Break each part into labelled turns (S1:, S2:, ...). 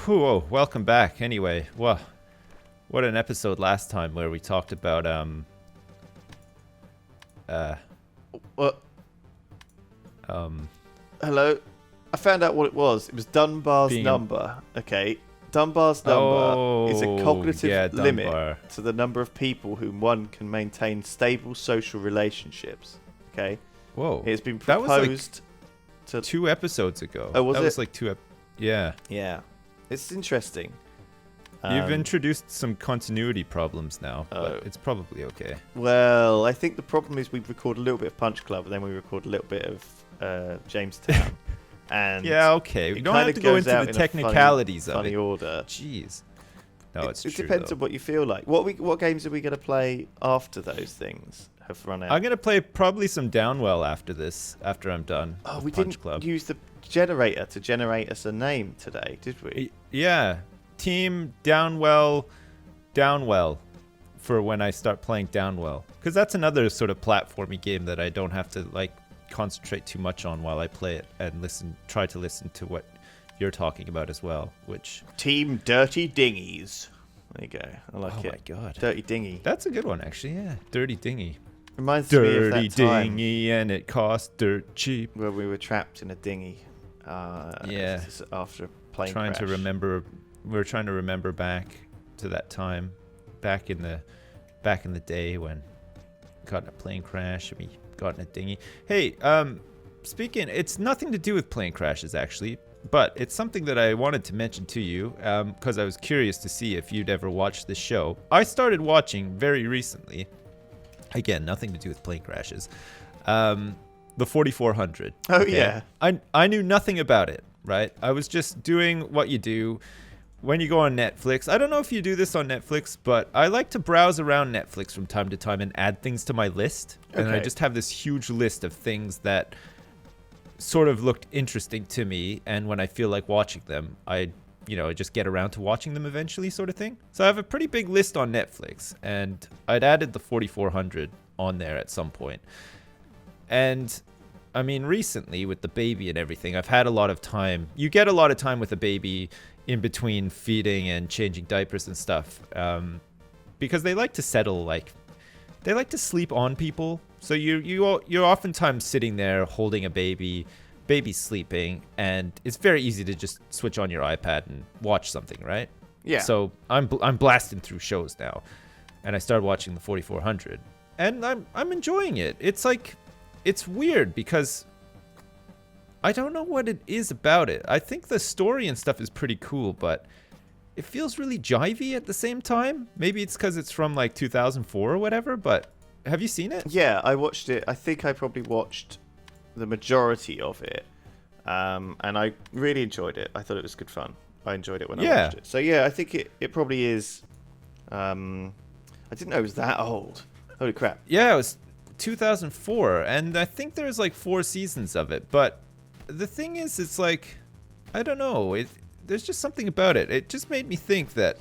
S1: Whoa, welcome back. Anyway, well, what an episode last time where we talked about
S2: What? Hello. I found out what it was. It was Dunbar's number. Okay. Dunbar's number is a cognitive limit to the number of people whom one can maintain stable social relationships. Okay.
S1: Whoa.
S2: It's been proposed
S1: to 2 episodes ago.
S2: Oh, was it?
S1: That was like 2 Yeah.
S2: Yeah. It's interesting.
S1: You've introduced some continuity problems now, but it's probably okay.
S2: Well, I think the problem is we record a little bit of Punch Club, and then we record a little bit of Jamestown. And
S1: yeah, okay. We don't have to go into the technicalities of it.
S2: Funny order.
S1: Jeez. No, it's true.
S2: It depends on what you feel like. What games are we going to play after those things have run out?
S1: I'm going to play probably some Downwell after this, after I'm done.
S2: Oh, we didn't use the generator to generate us a name today, did we?
S1: Yeah. Team Downwell for when I start playing Downwell. Because that's another sort of platformy game that I don't have to concentrate too much on while I play it and try to listen to what you're talking about as well, which
S2: Team Dirty Dinghies. There you go. I like it.
S1: Oh my god.
S2: Dirty Dinghy.
S1: That's a good one actually, yeah. Dirty Dinghy.
S2: Reminds me of that time
S1: dinghy and it costs dirt cheap.
S2: where we were trapped in a dinghy.
S1: Yeah.
S2: After a plane
S1: We're trying to remember back to that time, back in the day when we got in a plane crash and we got in a dinghy. Hey, speaking, it's nothing to do with plane crashes actually, but it's something that I wanted to mention to you because I was curious to see if you'd ever watched this show. I started watching very recently. Again, nothing to do with plane crashes. The 4400.
S2: Oh, okay? Yeah.
S1: I knew nothing about it, right? I was just doing what you do when you go on Netflix. I don't know if you do this on Netflix, but I like to browse around Netflix from time to time and add things to my list. Okay. And I just have this huge list of things that sort of looked interesting to me. And when I feel like watching them, I just get around to watching them eventually, sort of thing. So I have a pretty big list on Netflix, and I'd added the 4400 on there at some point. And I mean, recently with the baby and everything, I've had a lot of time. You get a lot of time with a baby in between feeding and changing diapers and stuff, because they like to settle, they like to sleep on people. So you're oftentimes sitting there holding a baby's sleeping, and it's very easy to just switch on your iPad and watch something, right?
S2: Yeah.
S1: So I'm blasting through shows now, and I started watching the 4400, and I'm enjoying it. It's weird because I don't know what it is about it. I think the story and stuff is pretty cool, but it feels really jivey at the same time. Maybe it's because it's from 2004 or whatever, but have you seen it?
S2: Yeah, I watched it. I think I probably watched the majority of it, and I really enjoyed it. I thought it was good fun. I enjoyed it when I watched it. So yeah, I think it probably is. I didn't know it was that old. Holy crap.
S1: Yeah, it was 2004, and I think there's 4 seasons of it, but the thing is, it's I don't know, there's just something about it. It just made me think that,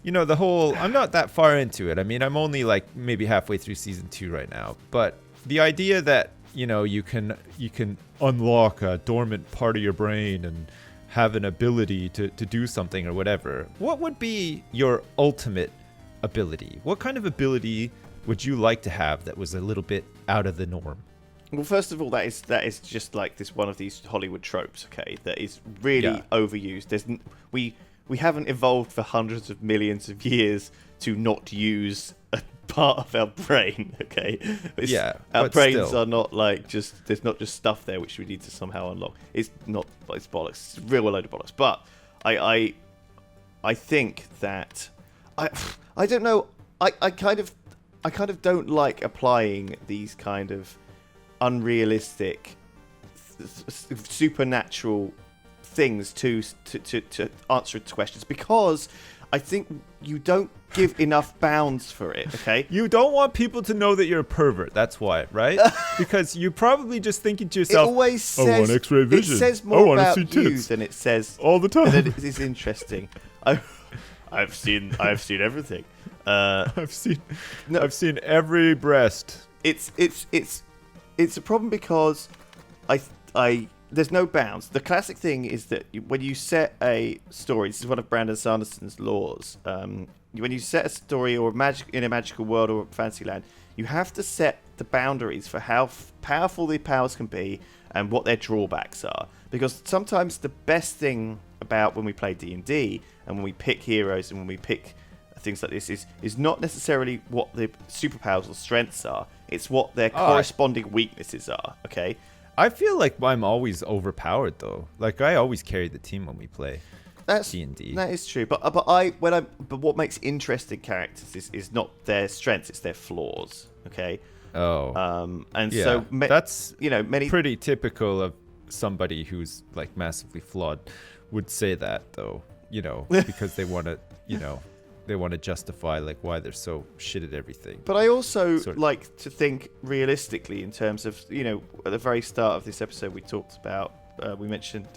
S1: the whole, I'm not that far into it. I mean, I'm only maybe halfway through season 2 right now, but the idea that, you can unlock a dormant part of your brain and have an ability to do something or whatever. What would be your ultimate ability? What kind of ability would you like to have that was a little bit out of the norm?
S2: Well, first of all, that is just this one of these Hollywood tropes, okay? That is really overused. We haven't evolved for hundreds of millions of years to not use a part of our brain, okay? Our brains are not there's not just stuff there which we need to somehow unlock. It's not, it's bollocks. It's a real load of bollocks. But I think that I don't know. I kind of don't like applying these kind of unrealistic, supernatural things to answer its questions, because I think you don't give enough bounds for it, okay?
S1: You don't want people to know that you're a pervert, that's why, right? Because you're probably just thinking to yourself,
S2: it always says,
S1: I want X-ray vision.
S2: It says more about you than it says
S1: all the time.
S2: And it is interesting. I've seen everything.
S1: I've seen every breast.
S2: It's a problem because I there's no bounds. The classic thing is that when you set a story, this is one of Brandon Sanderson's laws. When you set a story or in a magical world or fantasy land, you have to set the boundaries for how powerful the powers can be and what their drawbacks are. Because sometimes the best thing about when we play D&D and when we pick heroes and when we pick things like this is not necessarily what the superpowers or strengths are. It's what their corresponding weaknesses are. Okay.
S1: I feel like I'm always overpowered though. Like I always carry the team when we play D&D.
S2: That is true. But what makes interesting characters is not their strengths, it's their flaws. Okay.
S1: Oh.
S2: And yeah, so
S1: that's
S2: many
S1: pretty typical of somebody who's like massively flawed would say that though. Because they want to. They want to justify like why they're so shit at everything.
S2: But I also like to think realistically in terms of, at the very start of this episode we talked about, we mentioned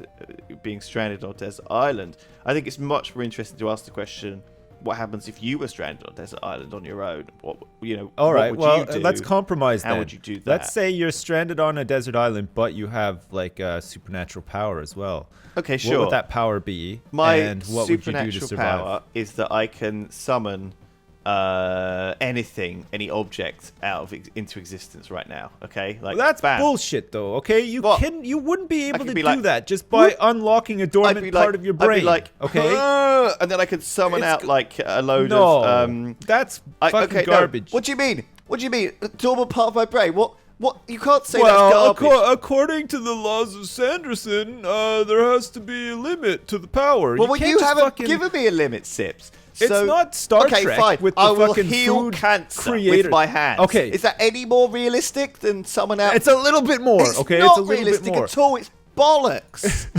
S2: being stranded on a desert island. I think it's much more interesting to ask the question, what happens if you were stranded on a desert island on your own? All right,
S1: what would you do? Let's compromise
S2: How
S1: then.
S2: would you do that?
S1: Let's say you're stranded on a desert island, but you have like a supernatural power as well.
S2: Okay, sure.
S1: What would that power be?
S2: And
S1: what would you do to
S2: supernatural
S1: survive?
S2: power is that I can summon any object into existence right now. Okay, like
S1: that's
S2: bam.
S1: bullshit, though. Okay, you wouldn't be able to do that just by
S2: whoop.
S1: Unlocking a dormant part of your brain.
S2: I'd be like,
S1: okay,
S2: and then I could summon out like a load of.
S1: That's fucking garbage.
S2: No. What do you mean? What do you mean? A dormant part of my brain? What? You can't say
S1: well,
S2: that's garbage.
S1: According to the laws of Sanderson, there has to be a limit to the power.
S2: Well, you haven't given me a limit, Sips.
S1: It's not Star Trek
S2: fine.
S1: with the
S2: I will
S1: fucking
S2: heal
S1: food
S2: cancer
S1: creator.
S2: with my hands.
S1: Okay.
S2: Is that any more realistic than someone else?
S1: It's a little bit more.
S2: It's
S1: okay,
S2: not
S1: it's a little
S2: realistic
S1: bit more.
S2: at all. It's bollocks.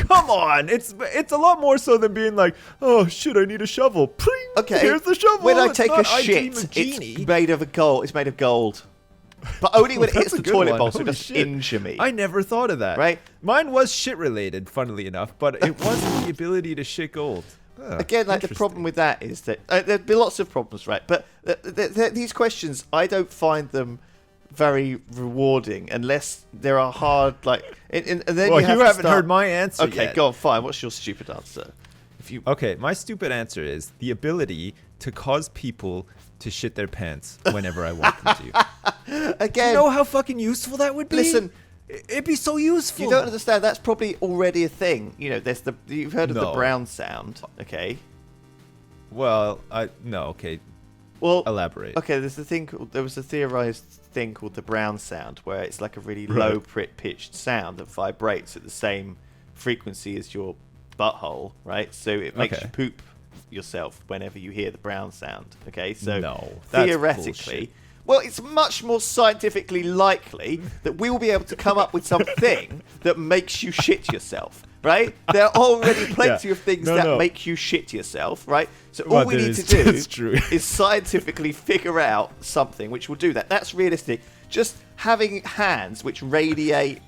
S1: Come on, it's a lot more so than being like, oh shit, I need a shovel. Pring,
S2: okay,
S1: here's the shovel.
S2: When I
S1: It's
S2: take a
S1: not I
S2: shit,
S1: Dream of Genie.
S2: it's made of gold. It's made of gold. But only when it hits the toilet bowl, so it
S1: Holy
S2: doesn't
S1: shit.
S2: injure me.
S1: I never thought of that.
S2: Right?
S1: Mine was shit related, funnily enough, but it wasn't the ability to shit gold.
S2: Again, like the problem with that is that there'd be lots of problems, right? But these questions, I don't find them very rewarding unless there are hard, like. And then
S1: well,
S2: you
S1: haven't heard my answer
S2: okay,
S1: yet.
S2: go on, fine. What's your stupid answer?
S1: Okay, my stupid answer is the ability to cause people to shit their pants whenever I want them to.
S2: Again,
S1: do you know how fucking useful that would be?
S2: Listen,
S1: it'd be so useful.
S2: You don't understand. That's probably already a thing. There's you've heard of the brown sound, okay?
S1: Well, no, okay.
S2: Well,
S1: elaborate.
S2: Okay, there was a theorized thing called the brown sound, where it's like a really low pitched sound that vibrates at the same frequency as your butthole, right? So it makes you poop yourself whenever you hear the brown sound. Okay, so theoretically, well, it's much more scientifically likely that we will be able to come up with something that makes you shit yourself. Right? There are already plenty of things that make you shit yourself, right? So all we need to do is scientifically figure out something which will do that. That's realistic. Just having hands which radiate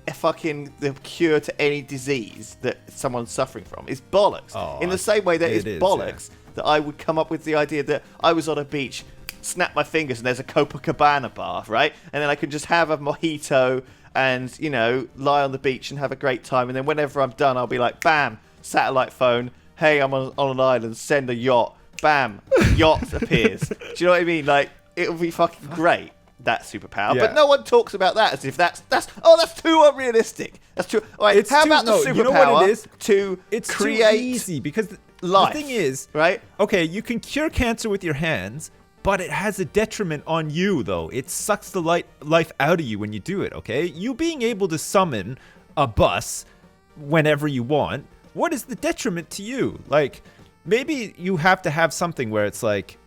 S2: the cure to any disease that someone's suffering from is bollocks. In the same way that it's bollocks that I would come up with the idea that I was on a beach, snap my fingers, and there's a Copacabana bar, right? And then I could just have a mojito and, lie on the beach and have a great time. And then whenever I'm done, I'll be like, bam, satellite phone. Hey, I'm on an island. Send a yacht. Bam, yacht appears. Do you know what I mean? Like, it'll be fucking great, that superpower. Yeah. But no one talks about that as if that's too unrealistic. That's too. All right, how about the superpower
S1: you know what it is?
S2: To
S1: it's
S2: create
S1: too easy because
S2: life.
S1: The thing is,
S2: right?
S1: Okay, you can cure cancer with your hands, but it has a detriment on you, though. It sucks the life out of you when you do it, okay? You being able to summon a bus whenever you want, what is the detriment to you? Like, maybe you have to have something where it's like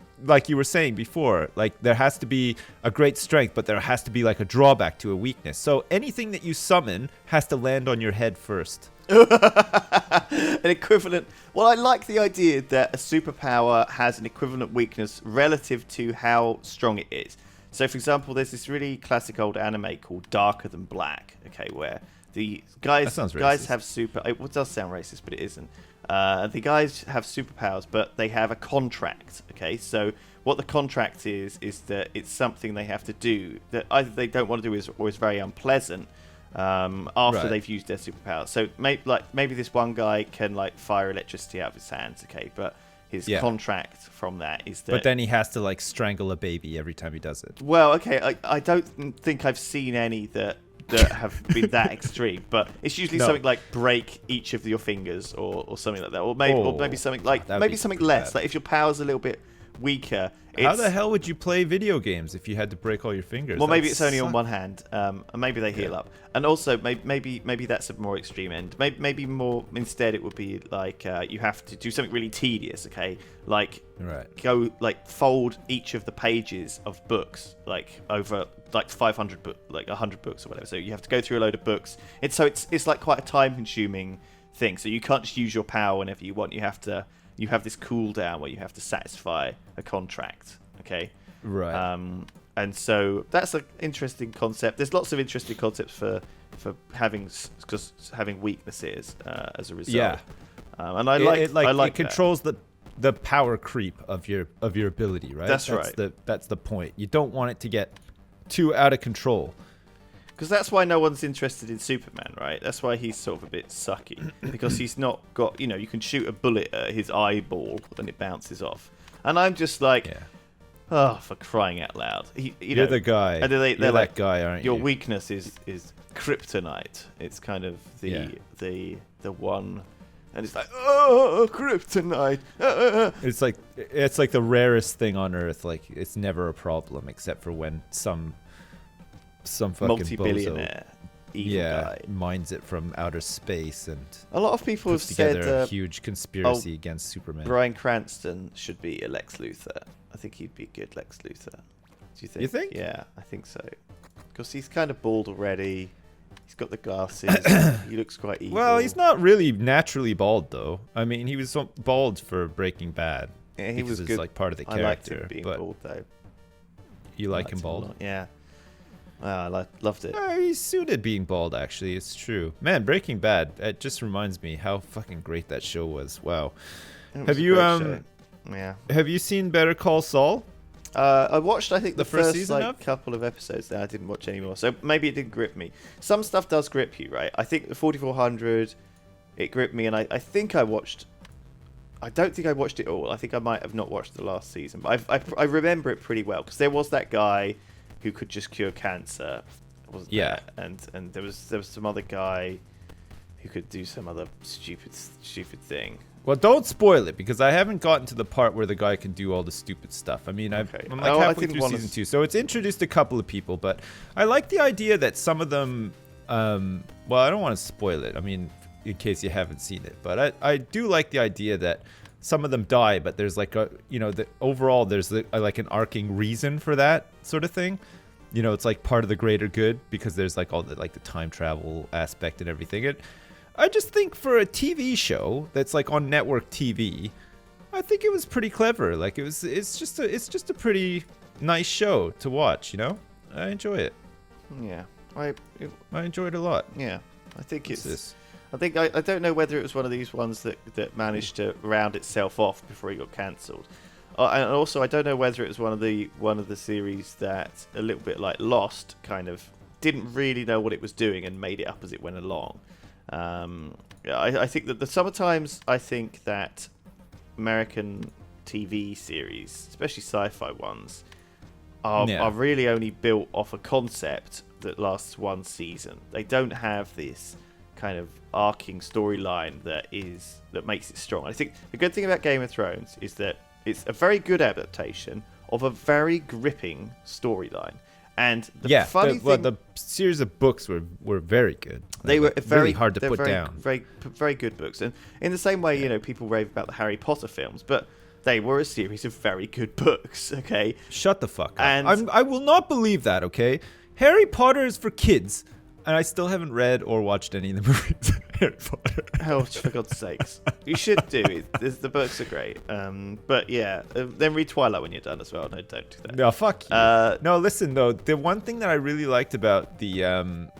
S1: you were saying before, like there has to be a great strength, but there has to be like a drawback to a weakness. So anything that you summon has to land on your head first.
S2: An equivalent. Well, I like the idea that a superpower has an equivalent weakness relative to how strong it is. So, for example, there's this really classic old anime called Darker Than Black. Okay, where the guys have super. It does sound racist, but it isn't. The guys have superpowers, but they have a contract. Okay, so what the contract is that it's something they have to do that either they don't want to do or is very unpleasant. after they've used their superpower. So maybe this one guy can like fire electricity out of his hands, okay, but his contract from that is that.
S1: But then he has to like strangle a baby every time he does it.
S2: Well, okay, I don't think I've seen any that have been that extreme, but it's usually something like break each of your fingers or something like that, or maybe something like something less. Like if your power's a little bit weaker.
S1: How the hell would you play video games if you had to break all your fingers?
S2: Well, maybe it's only on one hand, and maybe they heal up. And also, maybe that's a more extreme end. Maybe more instead, it would be like you have to do something really tedious. Okay, like go like fold each of the pages of books like over like 500 like 100 books or whatever. So you have to go through a load of books. It's like quite a time-consuming thing. So you can't just use your power whenever you want. You have this cooldown where you have to satisfy a contract, okay?
S1: Right.
S2: And so that's an interesting concept. There's lots of interesting concepts for having weaknesses as a result.
S1: Yeah.
S2: And I like
S1: it controls the power creep of your ability, right?
S2: That's right.
S1: That's the point. You don't want it to get too out of control.
S2: Because that's why no one's interested in Superman, right? That's why he's sort of a bit sucky. Because he's not got, you can shoot a bullet at his eyeball and it bounces off. And I'm just like, oh, for crying out loud.
S1: You're the guy.
S2: And
S1: you're
S2: like,
S1: that guy, aren't you?
S2: Your weakness is kryptonite. It's kind of the one. And it's like, oh, kryptonite.
S1: It's like the rarest thing on Earth. Like, it's never a problem except for when some fucking
S2: multi-billionaire evil guy
S1: mines it from outer space, and
S2: a lot of people have
S1: said a
S2: said
S1: huge conspiracy against Superman.
S2: Bryan Cranston should be a Lex Luthor. I think he'd be a good Lex Luthor. Do you think?
S1: You think?
S2: Yeah, I think so. Because he's kind of bald already. He's got the glasses. He looks quite evil.
S1: Well, he's not really naturally bald though. I mean, he was bald for Breaking Bad.
S2: Yeah, he was good.
S1: Like part of the character.
S2: I liked him being bald though.
S1: You like him bald?
S2: Yeah. I loved it.
S1: He's suited being bald, actually. It's true. Man, Breaking Bad, it just reminds me how fucking great that show was. Wow. Have you seen Better Call Saul?
S2: I watched, I think, the first
S1: season
S2: couple of episodes there. I didn't watch anymore. So maybe it didn't grip me. Some stuff does grip you, right? I think the 4400, it gripped me, and I think I watched... I don't think I watched it all. I think I might have not watched the last season. But I remember it pretty well, because there was that guy who could just cure cancer, wasn't there? And there was some other guy who could do some other stupid thing.
S1: Well, don't spoil it, because I haven't gotten to the part where the guy can do all the stupid stuff. I mean, I'm like halfway through season 2, so it's introduced a couple of people, but I like the idea that some of them, well, I don't want to spoil it, I mean, in case you haven't seen it, but I do like the idea that some of them die, but there's like overall there's like an arcing reason for that sort of thing. It's like part of the greater good, because there's like all the like the time travel aspect and everything. I just think for a TV show that's like on network TV, I think it was pretty clever. Like it's just a pretty nice show to watch. I enjoy it.
S2: Yeah,
S1: I enjoy it a lot.
S2: Yeah, I think I don't know whether it was one of these ones that managed to round itself off before it got cancelled. And also, I don't know whether it was one of the series that, a little bit like Lost, kind of didn't really know what it was doing and made it up as it went along. I think that sometimes I think that American TV series, especially sci-fi ones, are really only built off a concept that lasts one season. They don't have this kind of arcing storyline that makes it strong. I think the good thing about Game of Thrones is that it's a very good adaptation of a very gripping storyline. And the
S1: series of books were very good.
S2: They were
S1: very hard to put down.
S2: Very good books. And in the same way, people rave about the Harry Potter films, but they were a series of very good books, okay?
S1: Shut the fuck up. And I will not believe that, okay? Harry Potter is for kids. And I still haven't read or watched any of the movies. Harry Potter.
S2: Oh, for God's sakes. You should do it. The books are great. But yeah, then read Twilight when you're done as well. No, don't do that.
S1: No, fuck you. No, listen, though. The one thing that I really liked about the,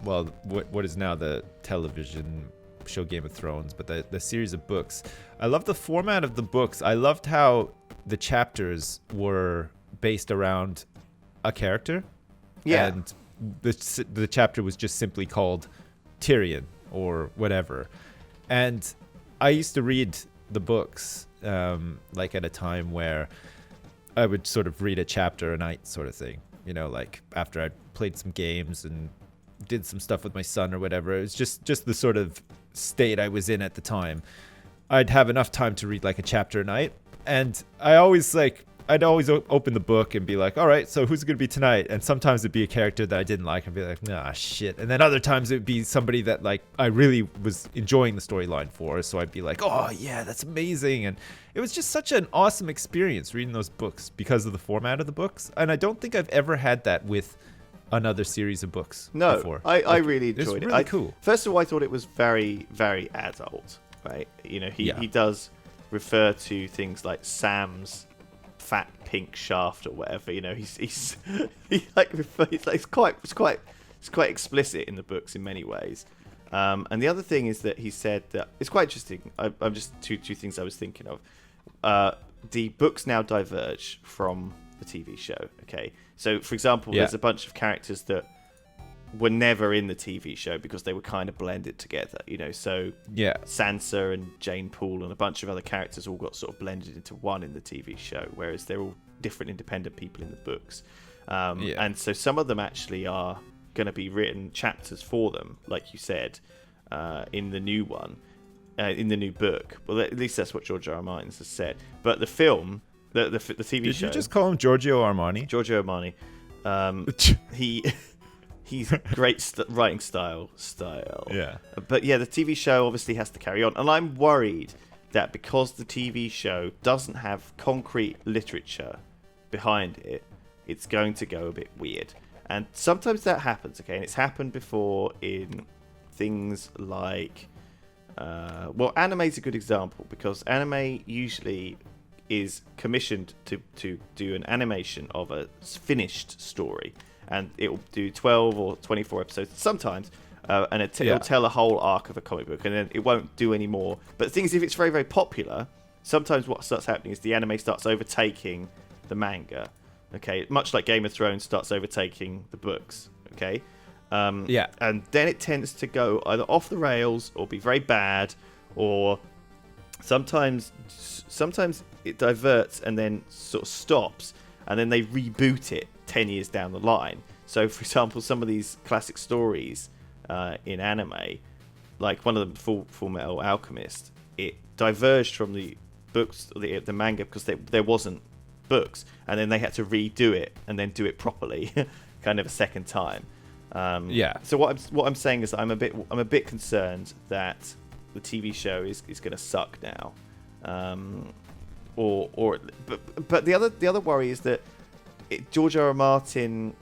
S1: what is now the television show Game of Thrones, but the series of books, I love the format of the books. I loved how the chapters were based around a character.
S2: Yeah.
S1: And the chapter was just simply called Tyrion or whatever. And I used to read the books like at a time where I would sort of read a chapter a night sort of thing, you know, like after I'd played some games and did some stuff with my son or whatever. It was just the sort of state I was in at the time. I'd have enough time to read like a chapter a night, and I'd always open the book and be like, all right, so who's it gonna be tonight? And sometimes it'd be a character that I didn't like and be like, nah, shit. And then other times it'd be somebody that like I really was enjoying the storyline for, so I'd be like, oh yeah, that's amazing. And it was just such an awesome experience reading those books because of the format of the books. And I don't think I've ever had that with another series of books before.
S2: I really enjoyed it.
S1: Really cool.
S2: First of all, I thought it was very, very adult, right? You know, he does refer to things like Sam's fat pink shaft or whatever. You know, it's quite explicit in the books in many ways. And the other thing is that he said that it's quite interesting. I'm just two things I was thinking of. The books now diverge from the TV show. Okay, so for example, there's a bunch of characters that were never in the TV show because they were kind of blended together, you know. So Sansa and Jane Poole and a bunch of other characters all got sort of blended into one in the TV show, whereas they're all different independent people in the books. And so some of them actually are going to be written chapters for them, like you said, in the new one, in the new book. Well, at least that's what George R. R. Martin has said. But the film, the TV show...
S1: Did you just call him Giorgio Armani?
S2: Giorgio Armani. He's great writing style.
S1: Yeah.
S2: But yeah, the TV show obviously has to carry on. And I'm worried that because the TV show doesn't have concrete literature behind it, it's going to go a bit weird. And sometimes that happens, okay? And it's happened before in things like... anime's a good example, because anime usually is commissioned to do an animation of a finished story. And it will do 12 or 24 episodes sometimes, and it'll tell a whole arc of a comic book, and then it won't do any more. But the thing is, if it's very, very popular, sometimes what starts happening is the anime starts overtaking the manga, okay? Much like Game of Thrones starts overtaking the books, okay? And then it tends to go either off the rails or be very bad, or sometimes it diverts and then sort of stops, and then they reboot it 10 years down the line. So, for example, some of these classic stories in anime, like one of them, Full Metal Alchemist, it diverged from the books, the manga, because there wasn't books, and then they had to redo it and then do it properly, kind of a second time. So what I'm saying is that I'm a bit concerned that the TV show is going to suck now, but the other worry is that George R. R. Martin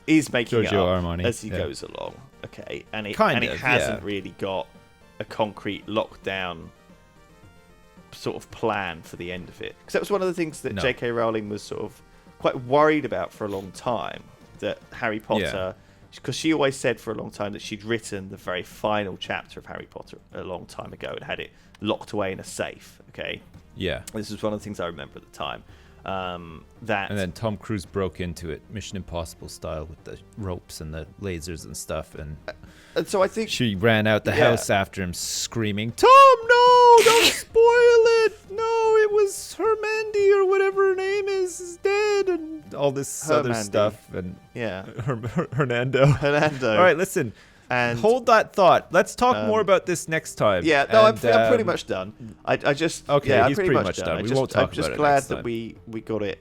S2: is making it up as he goes along, okay, and it hasn't really got a concrete lockdown sort of plan for the end of it, because that was one of the things that J.K. Rowling was sort of quite worried about for a long time, that Harry Potter, because she always said for a long time that she'd written the very final chapter of Harry Potter a long time ago and had it locked away in a safe, okay?
S1: Yeah.
S2: This was one of the things I remember at the time. And
S1: then Tom Cruise broke into it, Mission Impossible style, with the ropes and the lasers and stuff, and
S2: so I think
S1: she ran out the house after him, screaming, "Tom, no! Don't spoil it! No, it was Hermandy or whatever her name is dead," and all this other stuff, and Hernando. All right, listen. And hold that thought. Let's talk more about this next time.
S2: Yeah, no, I'm pretty much done. I just
S1: he's pretty much done. We won't talk about it.
S2: I'm just glad that we got it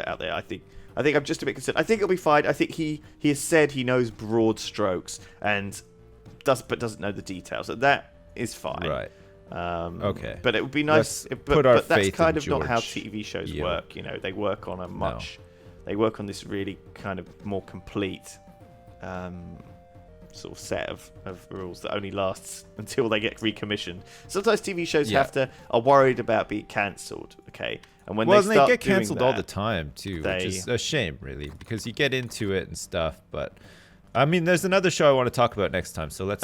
S2: out there. I think I'm just a bit concerned. I think it'll be fine. I think he has said he knows broad strokes and doesn't know the details. So that is fine.
S1: Right. Okay.
S2: But it would be nice. But that's kind of not how TV shows work. You know, they work on they work on this really kind of more complete. Sort of set of rules that only lasts until they get recommissioned. Sometimes TV shows are worried about being cancelled, okay? And when they
S1: get cancelled all the time too, which is a shame, really, because you get into it and stuff. But I mean, there's another show I want to talk about next time, so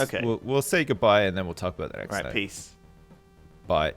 S1: we'll say goodbye and then we'll talk about that next time.
S2: All right, peace.
S1: Bye.